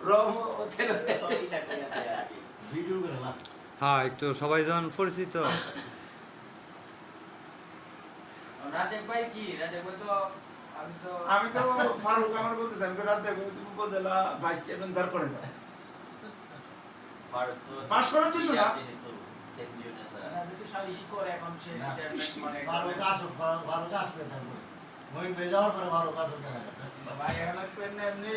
রম ছেলে ভিডিও করে না হ্যাঁ একটু সবাই যখন পরিচিত রাজেক ভাই কি রাজেক ভাই তো আমি তো ফারুক আমার বলতেছি আমি রাজ্জাক তুমি উপজেলা ভাইস চেয়ারম্যান দাঁড় করে দাও পাস করার জন্য না যেহেতু সালিশি করে এখন সে রিটায়ারমেন্ট মানে ভালো কাজ করে থাকবে মই বেজাওয়ার পরে ভালো কাজ করতে থাকে ভাই এখন এমনি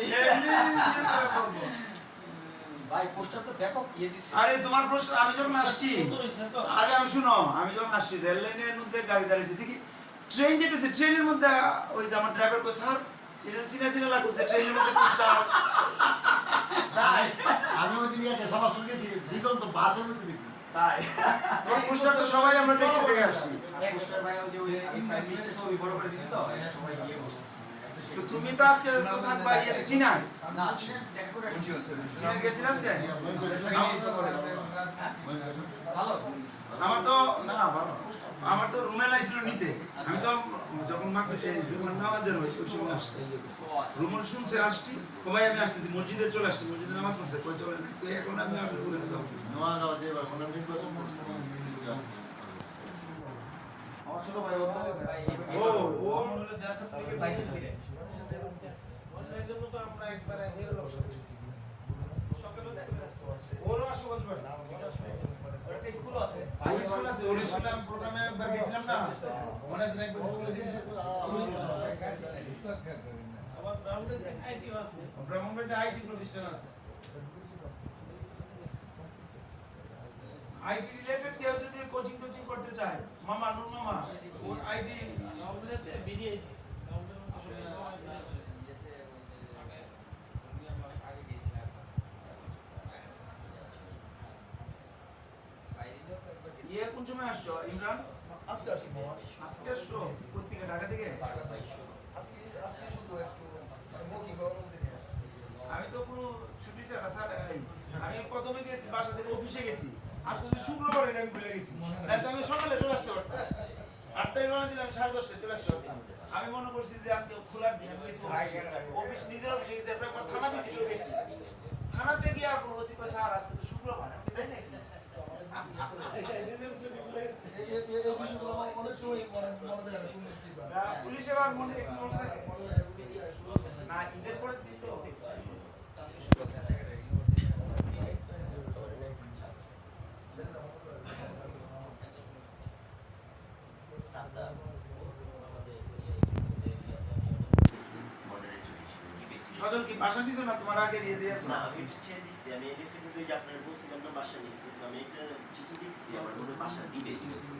ভাই পোস্টার তো ব্যাপক দিচ্ছে আরে তোমার প্রশ্ন আমি যখন আসছি আরে আমি শুনো আমি যখন আসছি রেল লাইনের মধ্যে গাড়ি দাঁড়িয়েছে দেখি ট্রেন যেতেছে ট্রেনের মধ্যে ওই যে আমার ড্রাইভার কই স্যার এটা চিনা লাগছে ট্রেনের মধ্যে পোস্টার আমি ওই দিন একটা সভা শুনে গেছি দিগন্ত বাসের মধ্যে দেখছি তাই এই পোস্টার তো সবাই আমরা দেখে দেখে আসছি পোস্টার ভাই ওই যে ওই প্রাইম মিনিস্টার ছবি বড় করে দিছে তো সবাই গিয়ে বসছে তো তুমি তো আজকে তো থাকবা ইয়ে চিনা না দেখা করে আসছি চিনা গেছিস আজকে ভালো আমার তো না ভালো আমার তো রুমে লাইছিল নিতে আমি তো যখন মাকে জুমার নামাজের হয় ওই সময় আসছি রুমন শুনছে আসছি ভাই আমি আসতেছি মসজিদে চলে আসছি মসজিদে নামাজ পড়ছে কই চলে না কই এখন আমি আপনার রুমে যাব নেওয়া যাওয়া যে বা কোন নির্বাচন করছে আমার ছোট ভাই ও হলো জেলা ছাত্রলীগের ভাইস প্রেসিডেন্ট এর জন্য তো আমরা একবারে নিরল অবস্থা করেছি সকালে দেখলে আসতে পারছে ওরও আশুগঞ্জ বাড়ি ওর একটা স্কুল আছে হাই স্কুল আছে ওই স্কুলে আমি প্রোগ্রামে একবার গেছিলাম না মনে আছে না একবার স্কুলে গেছি আবার গ্রাউন্ডে আইটিও আছে ব্রাহ্মণবাড়িতে আইটি প্রতিষ্ঠান আছে আইটি রিলেটেড কেউ যদি কোচিং করতে চায় মামা নুর মামা ওর আইটি গ্রাউন্ডেতে বিডিআইটি ইয়ে কোন সময় আসছো ইমরান আজকে আসছি মামা আজকে আসছো কোথা থেকে ঢাকা থেকে আজকে শুধু একটু মৌখিক অনুমতি নিয়ে আসছি আমি তো কোনো ছুটি ছাড়া স্যার আমি প্রথমে গেছি বাসা থেকে অফিসে গেছি আজকে যদি শুক্রবার এটা আমি ভুলে গেছি না তো আমি সকালে চলে আসতে পারতাম 8টায় রওনা দিলাম 10:30টায় চলে আসতে পারতাম আমি মনে করছি যে আজকে খোলার দিন আমি গেছি অফিস নিজের অফিসে গেছি একবার থানা ভিজিট করে গেছি থানাতে গিয়ে আর ওসি কই স্যার আজকে তো শুক্রবার আমি তাই না অনেক সময় মনে থাকে না পুলিশের আর মনে থাকে না ঈদের পরের দিন তো সজল কি বাসা দিছো না তোমার আগে দিয়ে দিয়েছো না আমি ছেড়ে দিচ্ছি আমি এলিফেন্ট ওই যে আপনার বলছিলাম না বাসা নিচ্ছি আমি এটা চিঠি লিখছি আমার মনে বাসা দিবে দিয়েছি